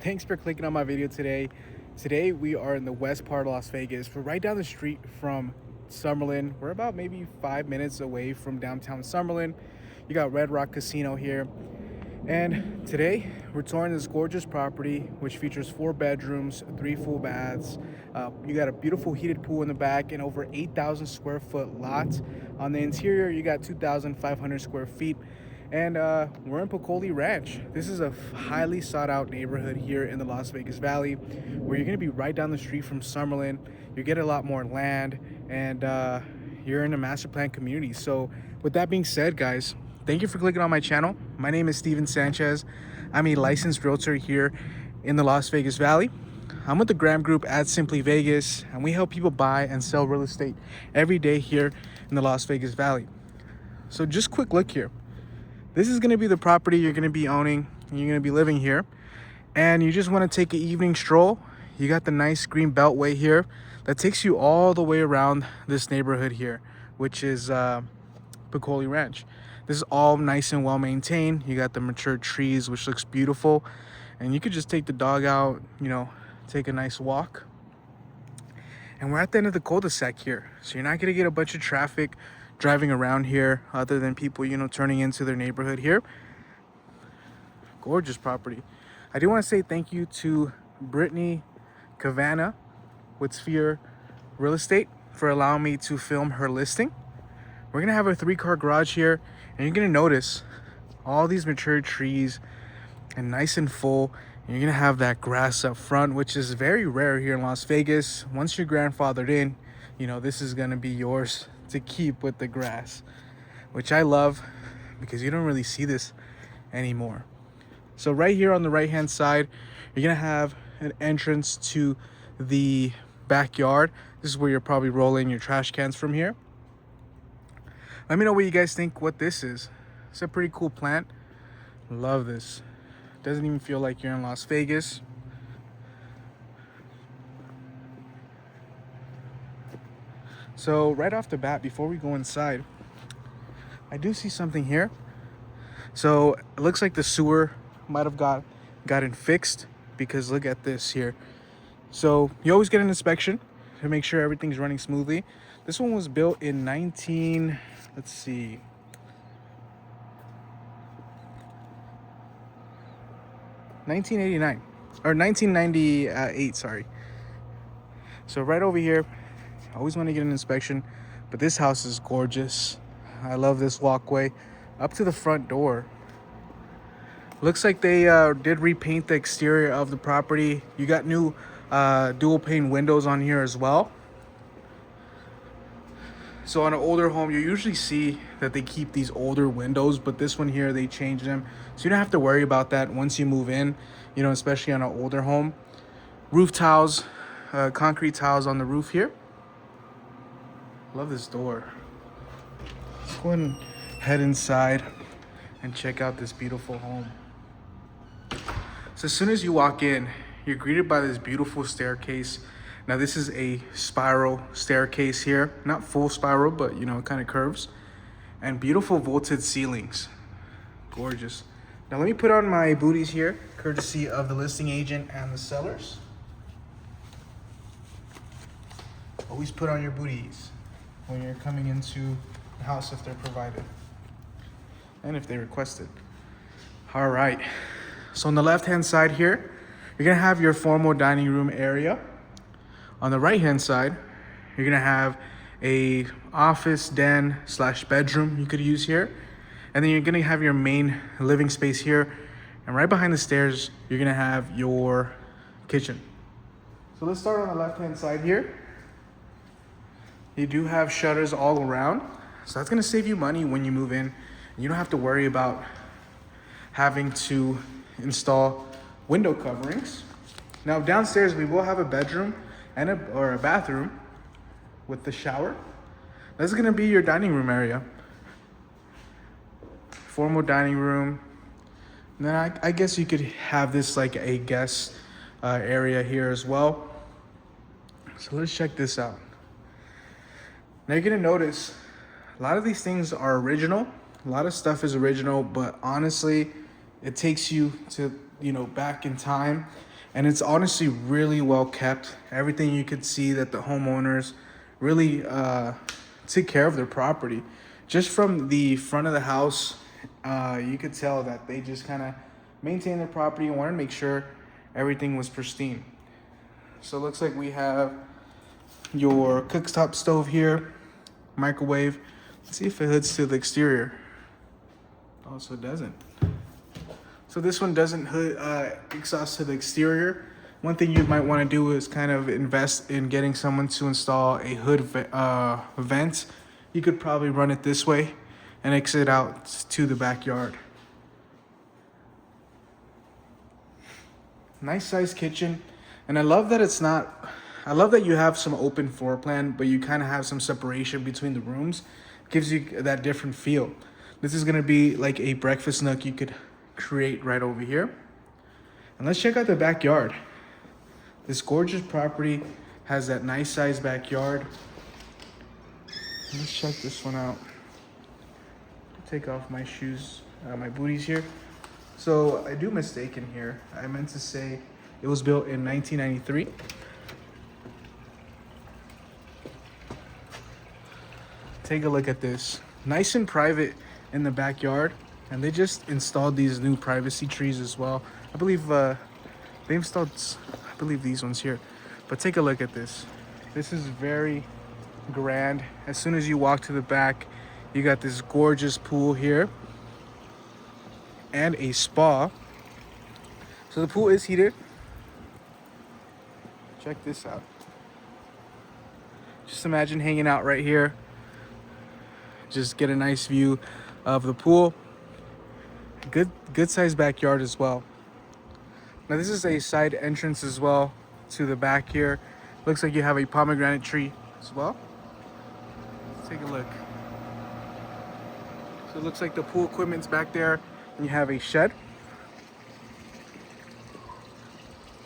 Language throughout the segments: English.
Thanks for clicking on my video today. Today we are in the west part of Las Vegas. We're right down the street from Summerlin. We're about maybe 5 minutes away from downtown Summerlin. You got Red Rock Casino here. And today we're touring this gorgeous property, which features 4 bedrooms, 3 full baths. You got a beautiful heated pool in the back and over 8,000 square foot lot. On the interior, you got 2,500 square feet. And we're in Peccole Ranch. This is a highly sought out neighborhood here in the Las Vegas Valley, where you're gonna be right down the street from Summerlin. You get a lot more land, and you're in a master plan community. So with that being said, guys, thank you for clicking on my channel. My name is Steven Sanchez. I'm a licensed realtor here in the Las Vegas Valley. I'm with the Graham Group at Simply Vegas, and we help people buy and sell real estate every day here in the Las Vegas Valley. So just quick look here. This is going to be the property you're going to be owning, and you're going to be living here. And you just want to take an evening stroll. You got the nice green beltway here that takes you all the way around this neighborhood here, which is Peccole Ranch. This is all nice and well maintained. You got the mature trees, which looks beautiful. And you could just take the dog out, take a nice walk. And we're at the end of the cul-de-sac here. So you're not going to get a bunch of traffic driving around here other than people, turning into their neighborhood here. Gorgeous property. I do want to say thank you to Brittany Cavana with Sphere Real Estate for allowing me to film her listing. We're going to have a 3-car garage here, and you're going to notice all these mature trees and nice and full. And you're going to have that grass up front, which is very rare here in Las Vegas. Once you're grandfathered in, this is going to be yours to keep with the grass, which I love because you don't really see this anymore. So right here on the right hand side, you're gonna have an entrance to the backyard. This is where you're probably rolling your trash cans from here. Let me know what you guys think what this is. It's a pretty cool plant. Love this. Doesn't even feel like you're in Las Vegas. So right off the bat, before we go inside, I do see something here. So it looks like the sewer might have gotten fixed, because look at this here. So you always get an inspection to make sure everything's running smoothly. This one was built in 1989 or 1998, sorry. So right over here, I always want to get an inspection, but this house is gorgeous. I love this walkway up to the front door. Looks like they did repaint the exterior of the property. You got new dual pane windows on here as well. So on an older home, you usually see that they keep these older windows, but this one here, they changed them. So you don't have to worry about that once you move in, especially on an older home. Roof tiles, concrete tiles on the roof here. Love this door. Let's go ahead and head inside and check out this beautiful home. So as soon as you walk in, you're greeted by this beautiful staircase. Now this is a spiral staircase here, not full spiral, but it kind of curves, and beautiful vaulted ceilings. Gorgeous. Now let me put on my booties here, courtesy of the listing agent and the sellers. Always put on your booties when you're coming into the house, if they're provided and if they request it. All right, so on the left hand side here, you're gonna have your formal dining room area. On the right hand side, you're gonna have a office den / bedroom you could use here, and then you're gonna have your main living space here, and right behind the stairs you're gonna have your kitchen. So let's start on the left hand side here. You do have shutters all around, so that's gonna save you money when you move in. You don't have to worry about having to install window coverings. Now downstairs we will have a bedroom and a bathroom with the shower. That's gonna be your dining room area. Formal dining room. And then I guess you could have this like a guest area here as well. So let's check this out. Now you're gonna notice a lot of these things are original. A lot of stuff is original, but honestly, it takes you to, back in time and it's honestly really well kept. Everything you could see that the homeowners really take care of their property. Just from the front of the house, you could tell that they just kind of maintain their property and wanted to make sure everything was pristine. So it looks like we have your cooktop stove here, microwave. Let's see if it hoods to the exterior. Also doesn't. So this one doesn't hood exhaust to the exterior. One thing you might want to do is kind of invest in getting someone to install a hood vent. You could probably run it this way and exit out to the backyard. Nice sized kitchen. And I love that I love that you have some open floor plan, but you kind of have some separation between the rooms. Gives you that different feel. This is gonna be like a breakfast nook you could create right over here. And let's check out the backyard. This gorgeous property has that nice sized backyard. Let's check this one out. Take off my shoes, my booties here. So I do mistake in here. I meant to say it was built in 1993. Take a look at this. Nice and private in the backyard. And they just installed these new privacy trees as well. I believe they installed, I believe these ones here. But take a look at this. This is very grand. As soon as you walk to the back, you got this gorgeous pool here. And a spa. So the pool is heated. Check this out. Just imagine hanging out right here. Just get a nice view of the pool. Good sized backyard as well. Now this is a side entrance as well to the back here. Looks like you have a pomegranate tree as well. Let's take a look. So it looks like the pool equipment's back there, and you have a shed.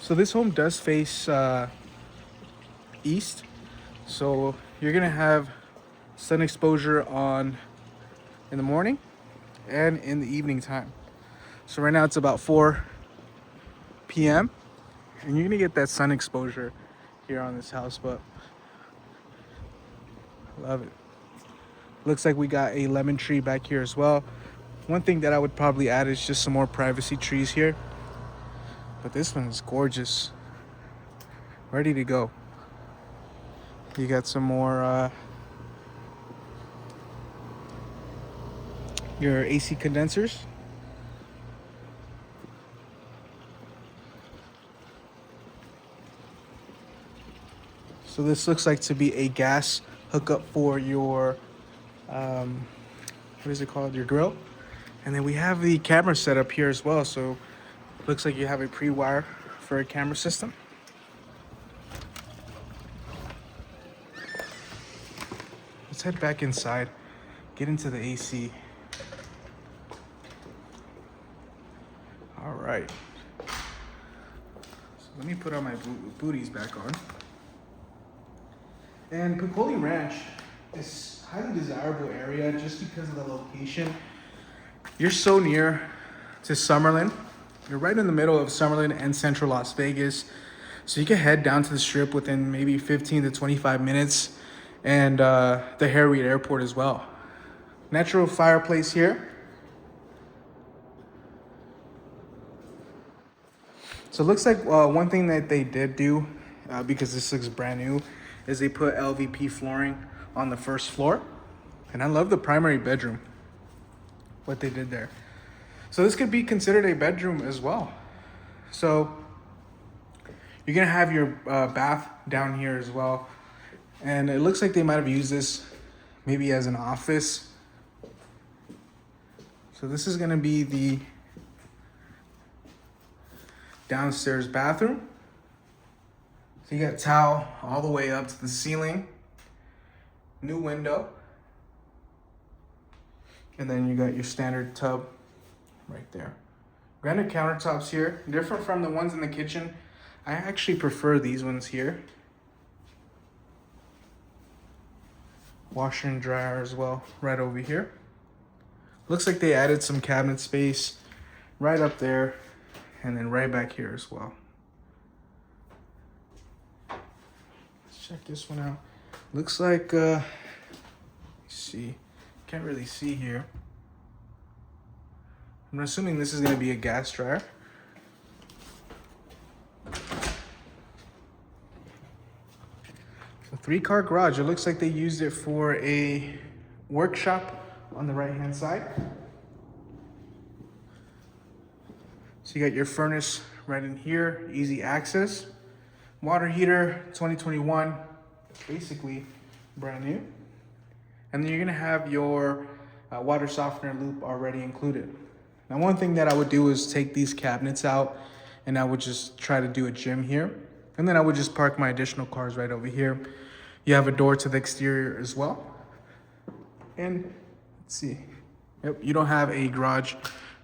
So this home does face east, so you're gonna have sun exposure on in the morning and in the evening time. So right now it's about 4 p.m. and you're gonna get that sun exposure here on this house, but love it. Looks like we got a lemon tree back here as well. One thing that I would probably add is just some more privacy trees here, but this one is gorgeous, ready to go. You got some more your AC condensers. So this looks like to be a gas hookup for your what is it called, your grill. And then we have the camera set up here as well, so looks like you have a pre-wire for a camera system. Let's head back inside, get into the AC. All right. So let me put on my booties back on. And Peccole Ranch is a highly desirable area just because of the location. You're so near to Summerlin. You're right in the middle of Summerlin and central Las Vegas. So you can head down to the strip within maybe 15 to 25 minutes, and the Harriet Airport as well. Natural fireplace here. So it looks like one thing that they did do, because this looks brand new, is they put LVP flooring on the first floor. And I love the primary bedroom, what they did there. So this could be considered a bedroom as well. So you're gonna have your bath down here as well. And it looks like they might have used this maybe as an office. So this is gonna be the downstairs bathroom. So you got towel all the way up to the ceiling. New window. And then you got your standard tub right there. Granite countertops here, different from the ones in the kitchen. I actually prefer these ones here. Washer and dryer as well, right over here. Looks like they added some cabinet space right up there, and then right back here as well. check this one out. Looks like, let's see, can't really see here. I'm assuming this is gonna be a gas dryer. So 3-car garage. It looks like they used it for a workshop on the right-hand side. So you got your furnace right in here, easy access. Water heater, 2021, basically brand new. And then you're gonna have your water softener loop already included. Now, one thing that I would do is take these cabinets out and I would just try to do a gym here. And then I would just park my additional cars right over here. You have a door to the exterior as well. And let's see. Yep, you don't have a garage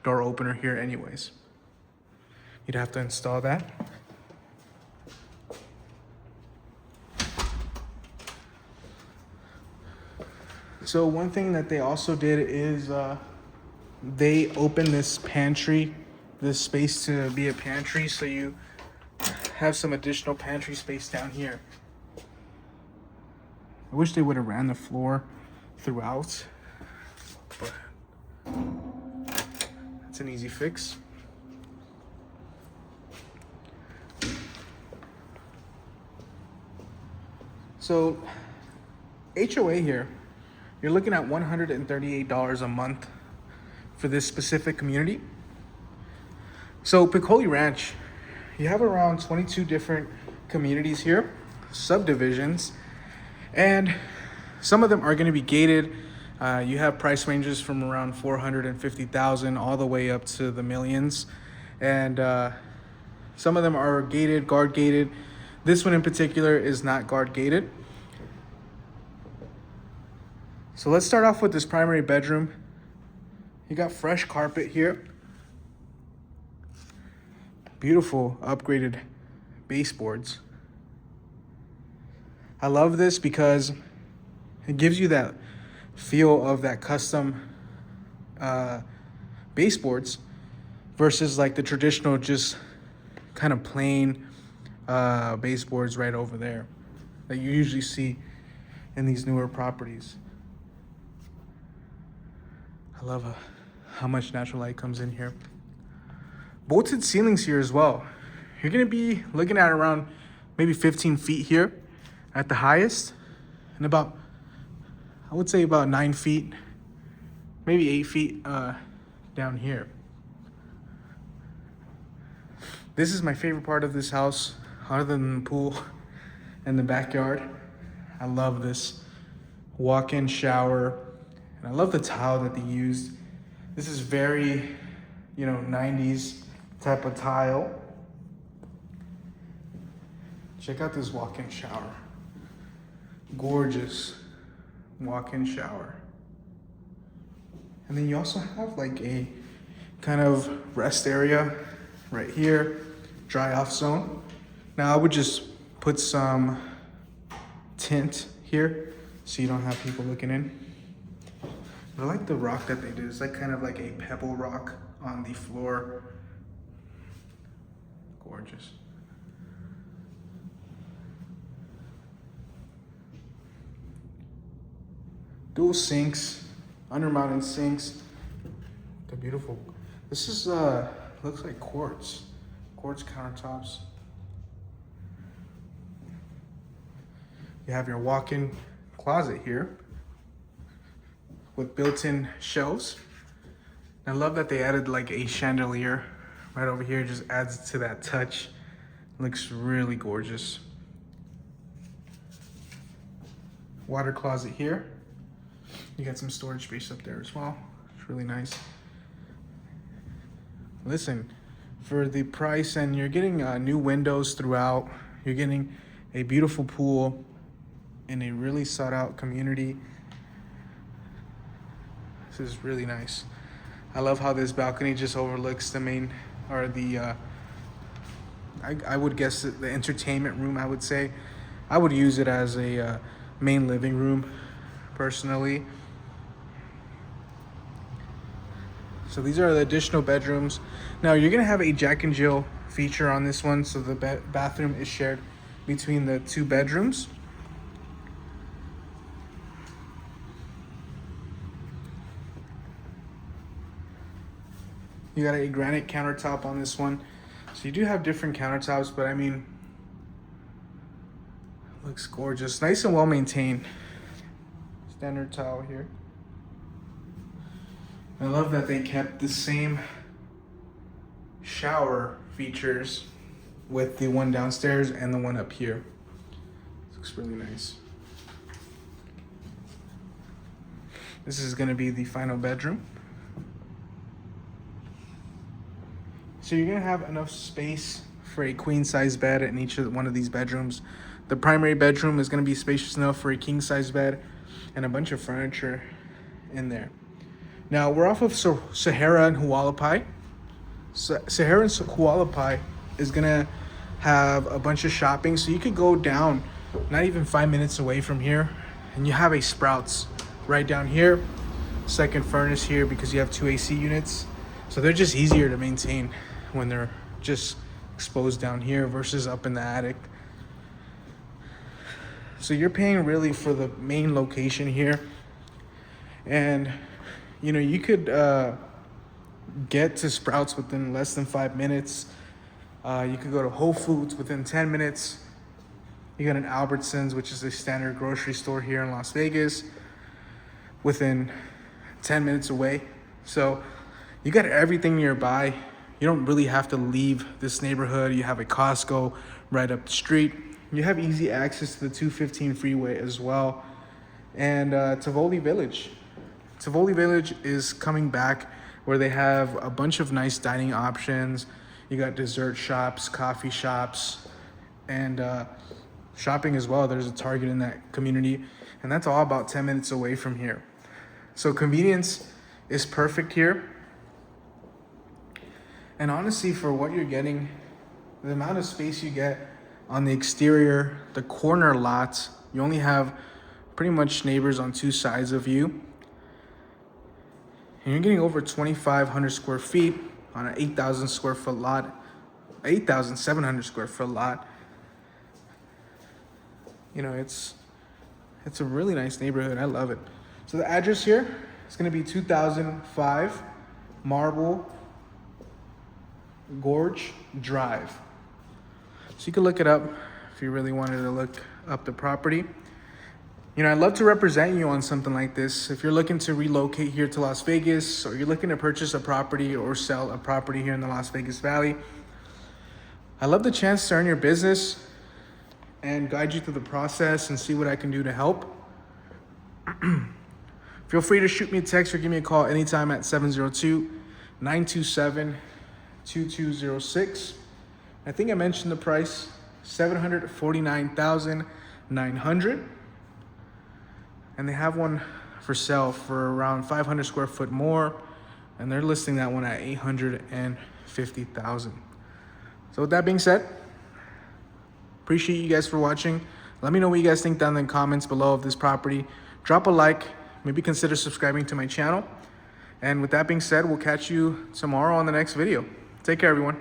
door opener here anyways. You'd have to install that. So one thing that they also did is they opened this pantry, this space to be a pantry, so you have some additional pantry space down here. I wish they would have ran the floor throughout, but that's an easy fix. So HOA here, you're looking at $138 a month for this specific community. So Peccole Ranch, you have around 22 different communities here, subdivisions, and some of them are going to be gated. You have price ranges from around $450,000 all the way up to the millions, and some of them are gated, guard gated. This one in particular is not guard gated. So let's start off with this primary bedroom. You got fresh carpet here. Beautiful upgraded baseboards. I love this because it gives you that feel of that custom baseboards versus like the traditional just kind of plain baseboards right over there that you usually see in these newer properties. I love how much natural light comes in here. Bolted ceilings here as well. You're gonna be looking at around maybe 15 feet here at the highest, and about, I would say about 9 feet, maybe 8 feet down here. This is my favorite part of this house, other than the pool and the backyard. I love this walk-in shower, and I love the tile that they used. This is very, 90s type of tile. Check out this walk-in shower. Gorgeous walk-in shower. And then you also have like a kind of rest area right here, dry off zone. Now I would just put some tint here so you don't have people looking in. But I like the rock that they did. It's like kind of like a pebble rock on the floor. Gorgeous. Dual sinks, under-mounted sinks. They're beautiful. This is looks like quartz countertops. You have your walk-in closet here with built-in shelves. I love that they added like a chandelier right over here. It just adds to that touch. Looks really gorgeous. Water closet here. You got some storage space up there as well. It's really nice. Listen, for the price, and you're getting new windows throughout. You're getting a beautiful pool in a really sought out community. This is really nice. I love how this balcony just overlooks the main, or the, I would guess the entertainment room, I would say. I would use it as a main living room, personally. So these are the additional bedrooms. Now you're gonna have a Jack and Jill feature on this one, so the bathroom is shared between the two bedrooms. You got a granite countertop on this one. So you do have different countertops, but I mean, looks gorgeous. Nice and well maintained. Standard tile here. I love that they kept the same shower features with the one downstairs and the one up here. Looks really nice. This is going to be the final bedroom. So you're going to have enough space for a queen size bed in each of one of these bedrooms. The primary bedroom is going to be spacious enough for a king size bed and a bunch of furniture in there. Now we're off of Sahara and Hualapai. Sahara and Hualapai is going to have a bunch of shopping. So you could go down not even 5 minutes away from here and you have a Sprouts right down here. Second furnace here because you have 2 AC units. So they're just easier to maintain when they're just exposed down here versus up in the attic. So you're paying really for the main location here. And you know, you could get to Sprouts within less than 5 minutes. You could go to Whole Foods within 10 minutes. You got an Albertsons, which is a standard grocery store here in Las Vegas, within 10 minutes away. So you got everything nearby. You don't really have to leave this neighborhood. You have a Costco right up the street. You have easy access to the 215 freeway as well. And Tivoli Village. Tivoli Village is coming back where they have a bunch of nice dining options. You got dessert shops, coffee shops, and shopping as well. There's a Target in that community, and that's all about 10 minutes away from here. So convenience is perfect here. And honestly, for what you're getting, the amount of space you get on the exterior, the corner lots, you only have pretty much neighbors on 2 sides of you. And you're getting over 2,500 square feet on an 8,000 square foot lot, 8,700 square foot lot. You know, it's a really nice neighborhood. I love it. So the address here is going to be 2005 Marble Gorge Drive. So you can look it up if you really wanted to look up the property. You know, I'd love to represent you on something like this. If you're looking to relocate here to Las Vegas, or you're looking to purchase a property or sell a property here in the Las Vegas Valley, I love the chance to earn your business and guide you through the process and see what I can do to help. Feel free to shoot me a text or give me a call anytime at 702-927-2206. I think I mentioned the price, $749,900. And they have one for sale for around 500 square foot more, and they're listing that one at $850,000. So with that being said, appreciate you guys for watching. Let me know what you guys think down in the comments below of this property. Drop a like, maybe consider subscribing to my channel. And with that being said, we'll catch you tomorrow on the next video. Take care, everyone.